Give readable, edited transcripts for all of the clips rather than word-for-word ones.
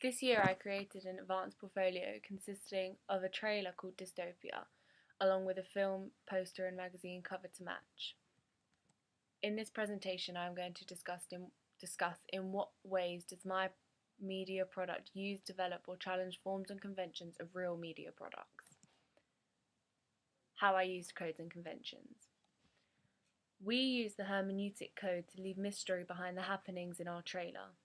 This year I created an advanced portfolio consisting of a trailer called Dystopia, along with a film, poster and magazine cover to match. In this presentation I am going to discuss in what ways does my media product use, develop or challenge forms and conventions of real media products. How I used codes and conventions. We use the hermeneutic code to leave mystery behind the happenings in our trailer.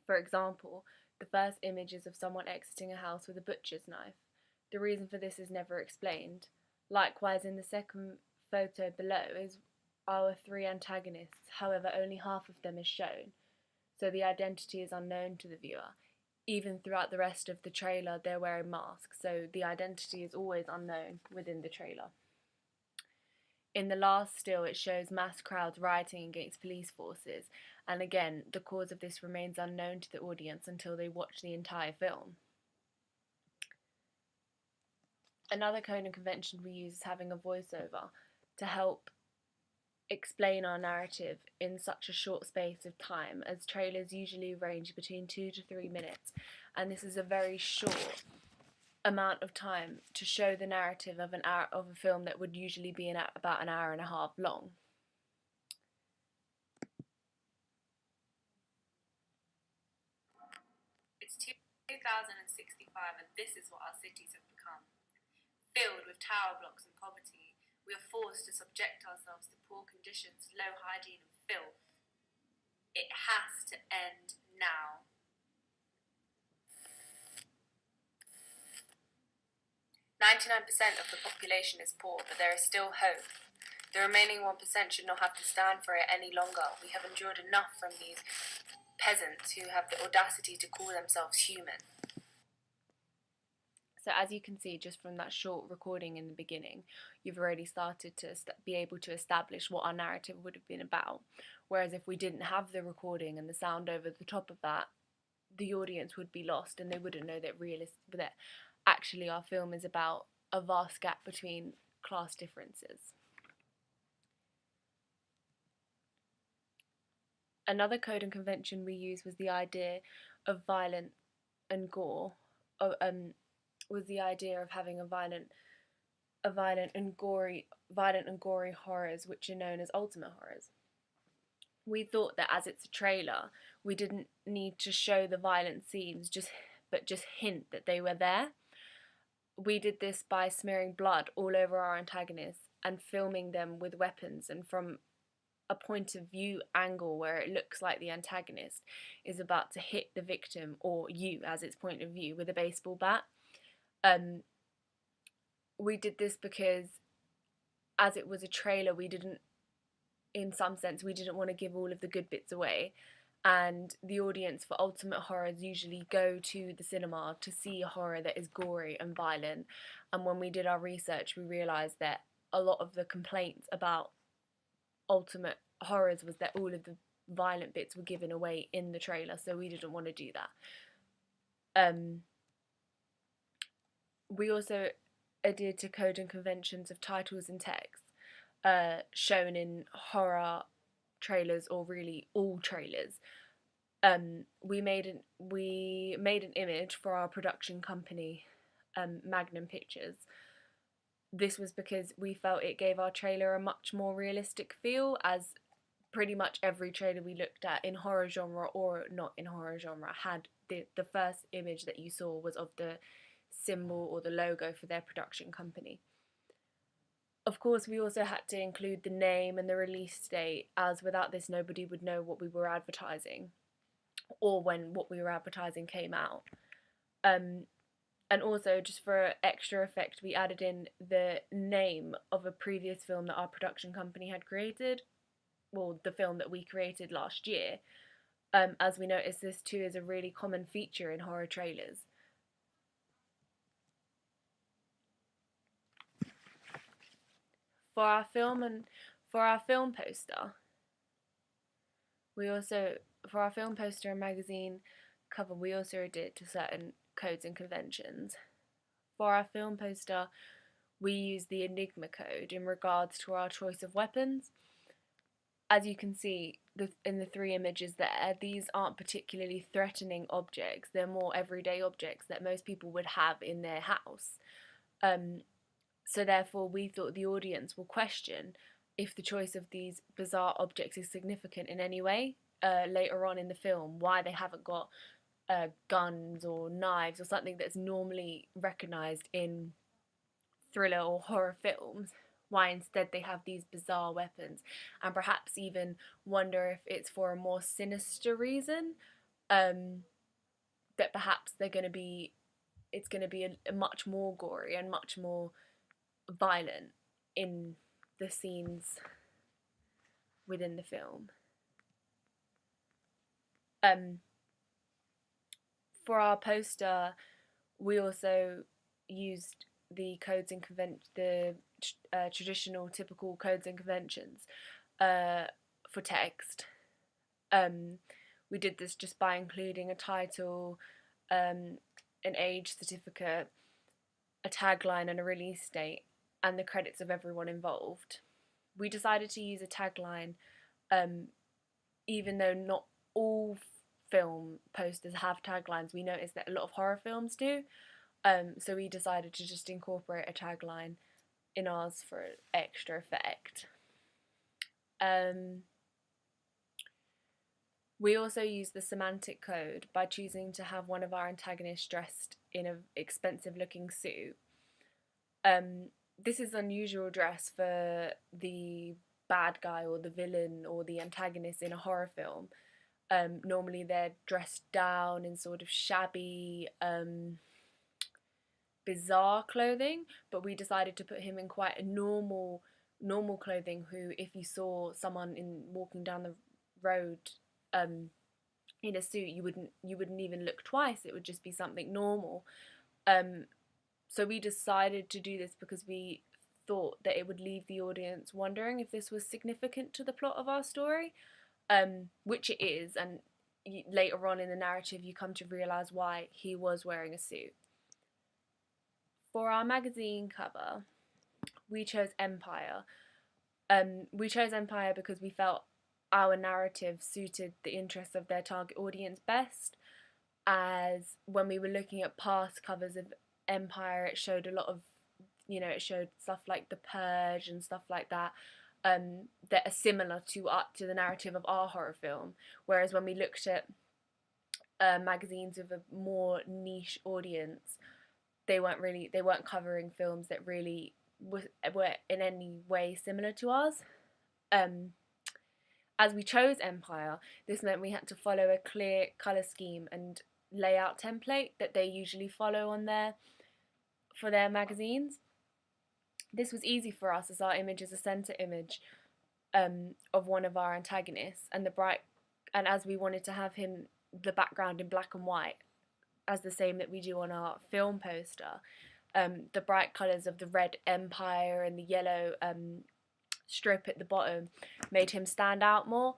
For example, the first image is of someone exiting a house with a butcher's knife. The reason for this is never explained. Likewise, in the second photo below is our three antagonists, however only half of them is shown, so the identity is unknown to the viewer. Even throughout the rest of the trailer they're wearing masks, so the identity is always unknown within the trailer. In the last still, it shows mass crowds rioting against police forces, and again, the cause of this remains unknown to the audience until they watch the entire film. Another code and convention we use is having a voiceover to help explain our narrative in such a short space of time, as trailers usually range between 2 to 3 minutes, and this is a very short amount of time to show the narrative of a film that would usually be about an hour and a half long. It's 2065 and this is what our cities have become. Filled with tower blocks and poverty, we are forced to subject ourselves to poor conditions, low hygiene and filth. It has to end now. 99% of the population is poor, but there is still hope. The remaining 1% should not have to stand for it any longer. We have endured enough from these peasants who have the audacity to call themselves human. So as you can see just from that short recording in the beginning, you've already started to be able to establish what our narrative would have been about. Whereas if we didn't have the recording and the sound over the top of that, the audience would be lost and they wouldn't know that actually our film is about a vast gap between class differences. Another code and convention we used was the idea of violence and gore, was the idea of having violent and gory horrors, which are known as ultimate horrors. We thought that as it's a trailer, we didn't need to show the violent scenes, but just hint that they were there. We did this by smearing blood all over our antagonists and filming them with weapons, and from a point of view angle where it looks like the antagonist is about to hit the victim, or you as its point of view, with a baseball bat. We did this because as it was a trailer, in some sense, we didn't want to give all of the good bits away, and the audience for ultimate horrors usually go to the cinema to see a horror that is gory and violent. And when we did our research, we realised that a lot of the complaints about ultimate horrors was that all of the violent bits were given away in the trailer, so we didn't want to do that. We also adhered to code and conventions of titles and text shown in horror trailers, or really all trailers. We made an image for our production company, Magnum Pictures. This was because we felt it gave our trailer a much more realistic feel, as pretty much every trailer we looked at in horror genre or not in horror genre had the first image that you saw was of the symbol or the logo for their production company. Of course, we also had to include the name and the release date, as without this nobody would know what we were advertising or when what we were advertising came out. And also, just for extra effect, we added in the name of a previous film that our production company had created, well, the film that we created last year, as we noticed this too is a really common feature in horror trailers. For our film poster, for our film poster and magazine cover, we also adhered to certain codes and conventions. For our film poster, we used the Enigma code in regards to our choice of weapons. As you can see, in the three images there, these aren't particularly threatening objects. They're more everyday objects that most people would have in their house. So therefore, we thought the audience will question if the choice of these bizarre objects is significant in any way later on in the film. Why they haven't got guns or knives or something that's normally recognised in thriller or horror films, why instead they have these bizarre weapons, and perhaps even wonder if it's for a more sinister reason, that perhaps it's going to be a much more gory and much more violent in the scenes within the film. For our poster, we also used the codes and traditional typical codes and conventions for text. We did this just by including a title, an age certificate, a tagline and a release date, and the credits of everyone involved. We decided to use a tagline, even though not all film posters have taglines. We noticed that a lot of horror films do, so we decided to just incorporate a tagline in ours for extra effect. We also used the semantic code by choosing to have one of our antagonists dressed in an expensive looking suit. This is unusual dress for the bad guy or the villain or the antagonist in a horror film. Normally they're dressed down in sort of shabby, bizarre clothing, but we decided to put him in quite a normal clothing, who, if you saw someone walking down the road in a suit, you wouldn't even look twice. It would just be something normal. So we decided to do this because we thought that it would leave the audience wondering if this was significant to the plot of our story, which it is, and later on in the narrative you come to realise why he was wearing a suit. For our magazine cover, we chose Empire. We chose Empire because we felt our narrative suited the interests of their target audience best, as when we were looking at past covers of Empire, it showed a lot of, it showed stuff like The Purge and stuff like that, that are similar to the narrative of our horror film. Whereas when we looked at magazines with a more niche audience, they weren't covering films that really were in any way similar to ours. As we chose Empire, this meant we had to follow a clear colour scheme and layout template that they usually follow for their magazines. This was easy for us as our image is a centre image of one of our antagonists, and as we wanted to have the background in black and white, as the same that we do on our film poster. The bright colours of the red Empire and the yellow strip at the bottom made him stand out more,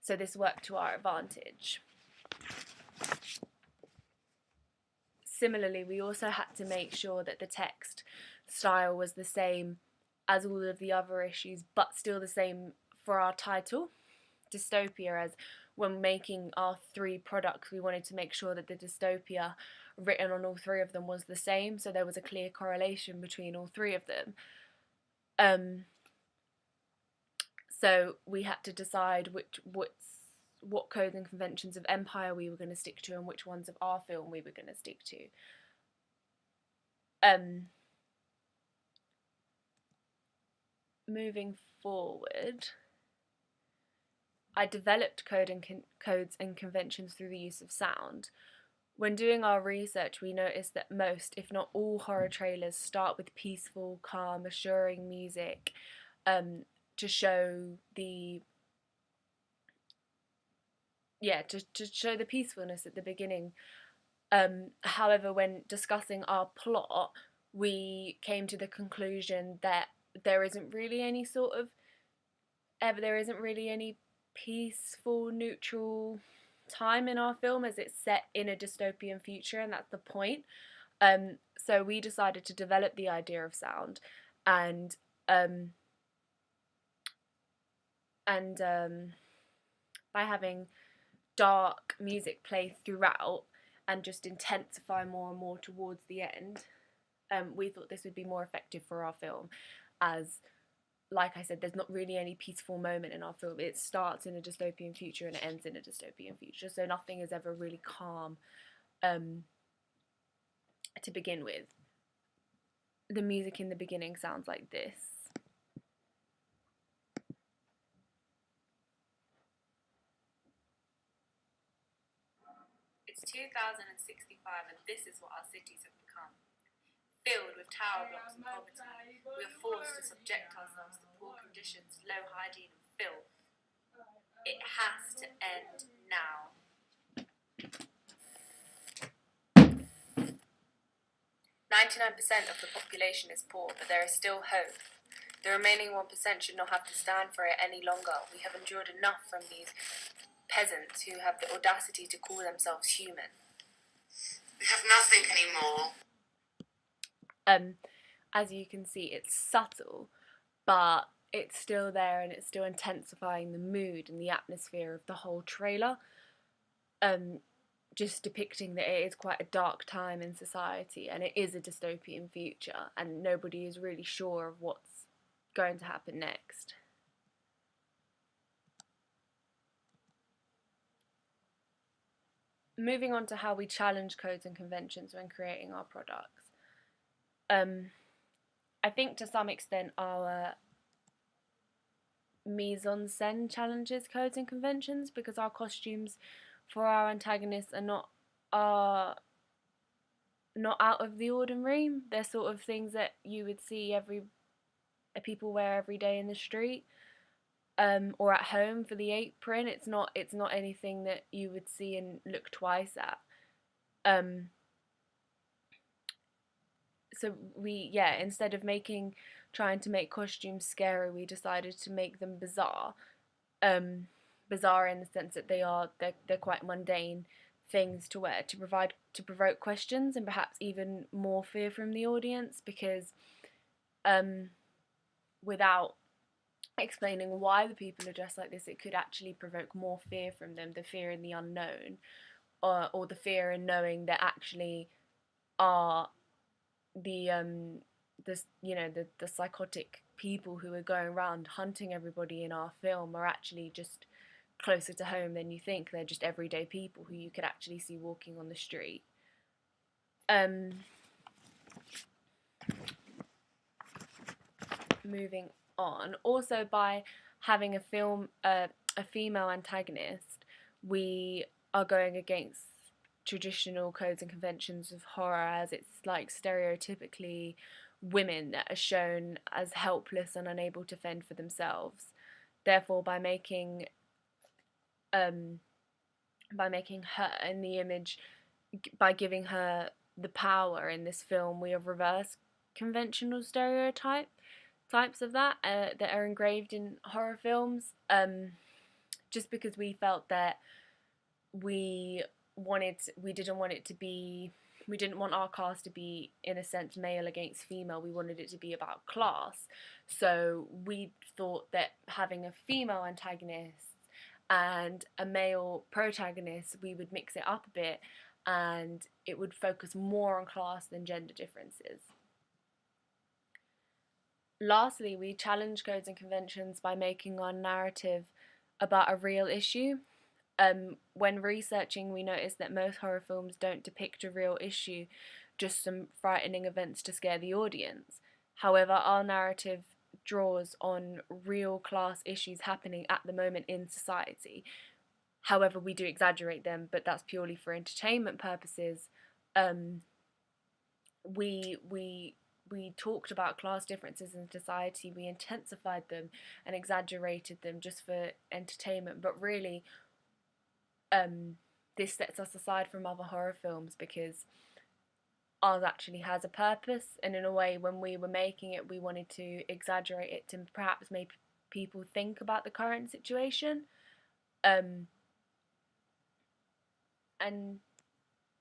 so this worked to our advantage. Similarly, we also had to make sure that the text style was the same as all of the other issues, but still the same for our title, Dystopia, as when making our 3 products, we wanted to make sure that the dystopia written on all 3 of them was the same, so there was a clear correlation between all 3 of them. So we had to decide what codes and conventions of Empire we were going to stick to and which ones of our film we were going to stick to. Moving forward, I developed codes and conventions through the use of sound. When doing our research, we noticed that most, if not all, horror trailers start with peaceful, calm, assuring music to show the show the peacefulness at the beginning. However, when discussing our plot, we came to the conclusion that there isn't really any peaceful, neutral time in our film, as it's set in a dystopian future, and that's the point. So we decided to develop the idea of sound and by having dark music play throughout and just intensify more and more towards the end, we thought this would be more effective for our film, as, like I said, there's not really any peaceful moment in our film. It starts in a dystopian future and it ends in a dystopian future, so nothing is ever really calm to begin with. The music in the beginning sounds like this. It's 2065 and this is what our cities have become. Filled with tower blocks and poverty, we are forced to subject ourselves to poor conditions, low hygiene and filth. It has to end now. 99% of the population is poor, but there is still hope. The remaining 1% should not have to stand for it any longer. We have endured enough from these peasants who have the audacity to call themselves human. We have nothing anymore. As you can see, it's subtle, but it's still there and it's still intensifying the mood and the atmosphere of the whole trailer. Just depicting that it is quite a dark time in society and it is a dystopian future and nobody is really sure of what's going to happen next. Moving on to how we challenge codes and conventions when creating our products. I think to some extent our mise-en-scène challenges codes and conventions, because our costumes for our antagonists are not out of the ordinary. They're sort of things that you would see people wear every day in the street, or at home for the apron. It's not anything that you would see and look twice at. So instead of trying to make costumes scary, we decided to make them bizarre. Bizarre in the sense that they're quite mundane things to wear to provoke questions and perhaps even more fear from the audience, because without explaining why the people are dressed like this, it could actually provoke more fear from them, the fear in the unknown, or the fear in knowing that actually are the psychotic people who are going around hunting everybody in our film are actually just closer to home than you think. They're just everyday people who you could actually see walking on the street. Moving on, also by having a female antagonist, we are going against traditional codes and conventions of horror, as it's like stereotypically women that are shown as helpless and unable to fend for themselves. Therefore, by making her in the image, by giving her the power in this film, we have reversed conventional types of that are engraved in horror films, just because we felt that we didn't want our cast to be, in a sense, male against female. We wanted it to be about class. So we thought that having a female antagonist and a male protagonist, we would mix it up a bit and it would focus more on class than gender differences. Lastly, we challenge codes and conventions by making our narrative about a real issue. When researching, we noticed that most horror films don't depict a real issue, just some frightening events to scare the audience. However, our narrative draws on real class issues happening at the moment in society. However, we do exaggerate them, but that's purely for entertainment purposes. We talked about class differences in society, we intensified them and exaggerated them just for entertainment, but really this sets us aside from other horror films because ours actually has a purpose, and in a way, when we were making it, we wanted to exaggerate it to perhaps make people think about the current situation. And